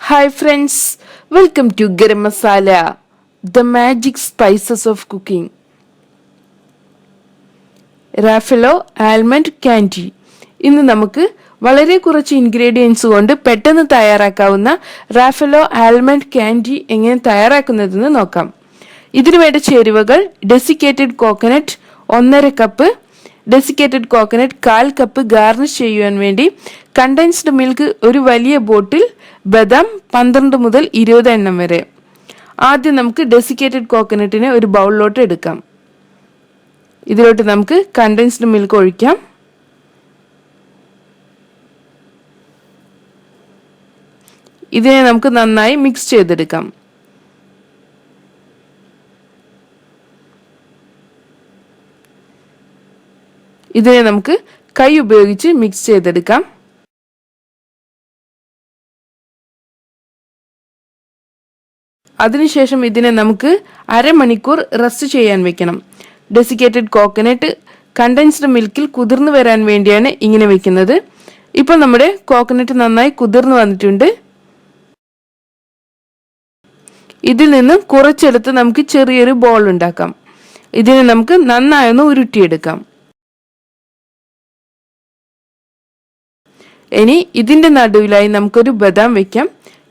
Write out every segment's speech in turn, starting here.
Hi friends, welcome to Garam Masala, the magic spices of cooking. Raffaello almond candy. ഇന്ന് നമുക്ക് വളരെ കുറച്ച് ingredients കൊണ്ട് പെട്ടെന്ന് തയ്യാറാക്കാവുന്ന റാഫലോ ആൽമണ്ട് കാൻഡി എങ്ങനെ തയ്യാറാക്കുന്നതെന്ന് നോക്കാം. ഇതിനു വേണ്ട ചേരുവകൾ: desiccated coconut 1.5 cup, desiccated coconut 1/4 cup garnish ചെയ്യുവാൻ വേണ്ടി, കണ്ടൻസ്ഡ് മിൽക്ക് ഒരു വലിയ ബോട്ടിൽ, ബദാം 12 മുതൽ 20 എണ്ണം വരെ. ആദ്യം നമുക്ക് ഡെസിക്കേറ്റഡ് കോക്കനട്ടിനെ ഒരു ബൗളിലോട്ട് എടുക്കാം. ഇതിലോട്ട് നമുക്ക് കണ്ടൻസ്ഡ് മിൽക്ക് ഒഴിക്കാം. ഇതിനെ നമുക്ക് നന്നായി മിക്സ് ചെയ്തെടുക്കാം. ഇതിനെ നമുക്ക് കൈ ഉപയോഗിച്ച് മിക്സ് ചെയ്തെടുക്കാം. അതിനുശേഷം ഇതിനെ നമുക്ക് അരമണിക്കൂർ റെസ്റ്റ് ചെയ്യാൻ വെക്കണം. ഡെസിക്കേറ്റഡ് കോക്കനട്ട് കണ്ടൻസ്ഡ് മിൽക്കിൽ കുതിർന്നു വരാൻ വേണ്ടിയാണ് ഇങ്ങനെ വെക്കുന്നത്. ഇപ്പോൾ നമ്മുടെ കോക്കനട്ട് നന്നായി കുതിർന്നു വന്നിട്ടുണ്ട്. ഇതിൽ നിന്ന് കുറച്ചെടുത്ത് നമുക്ക് ചെറിയൊരു ബോൾ ഉണ്ടാക്കാം. ഇതിനെ നമുക്ക് നന്നായൊന്ന് ഉരുട്ടിയെടുക്കാം. ഇനി ഇതിന്റെ നടുവിലായി നമുക്കൊരു ബദാം വെക്കാം.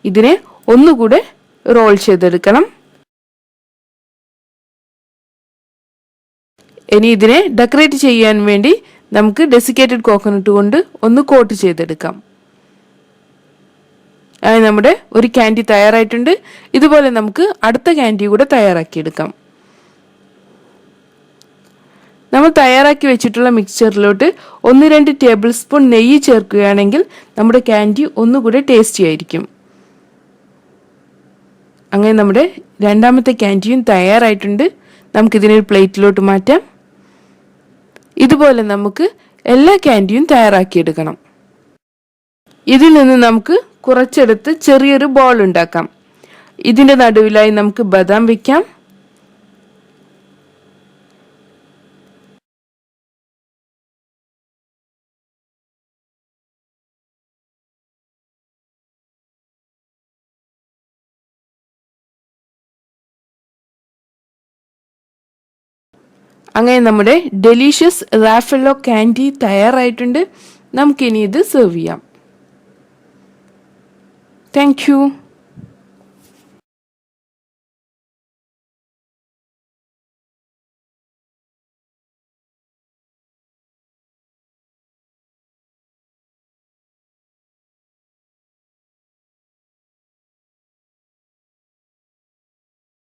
ഇതിനെ ഒന്നുകൂടെ റോൾ ചെയ്തെടുക്കണം. ഇനി ഇതിനെ ഡെക്കറേറ്റ് ചെയ്യാൻ വേണ്ടി നമുക്ക് ഡെസിക്കേറ്റഡ് കോക്കനട്ട് കൊണ്ട് ഒന്ന് കോട്ട് ചെയ്തെടുക്കാം. അങ്ങനെ നമ്മുടെ ഒരു കാൻഡി തയ്യാറായിട്ടുണ്ട്. ഇതുപോലെ നമുക്ക് അടുത്ത കാൻഡി കൂടെ തയ്യാറാക്കിയെടുക്കാം. നമ്മൾ തയ്യാറാക്കി വെച്ചിട്ടുള്ള മിക്സ്ചറിലോട്ട് 1-2 ടേബിൾ സ്പൂൺ നെയ്യ് ചേർക്കുകയാണെങ്കിൽ നമ്മുടെ കാൻഡി ഒന്നുകൂടെ ടേസ്റ്റി ആയിരിക്കും. അങ്ങനെ നമ്മുടെ രണ്ടാമത്തെ കാൻഡിയും തയ്യാറായിട്ടുണ്ട്. നമുക്കിതിനൊരു പ്ലേറ്റിലോട്ട് മാറ്റാം. ഇതുപോലെ നമുക്ക് എല്ലാ കാൻഡിയും തയ്യാറാക്കിയെടുക്കണം. ഇതിൽ നിന്ന് നമുക്ക് കുറച്ചെടുത്ത് ചെറിയൊരു ബോൾ ഉണ്ടാക്കാം. ഇതിന്റെ നടുവിലായി നമുക്ക് ബദാം വെക്കാം. അങ്ങനെ നമ്മുടെ ഡെലീഷ്യസ് റാഫലോ കാൻഡി തയ്യാറായിട്ടുണ്ട്. നമുക്കിനി ഇത് സെർവ് ചെയ്യാം. Thank you.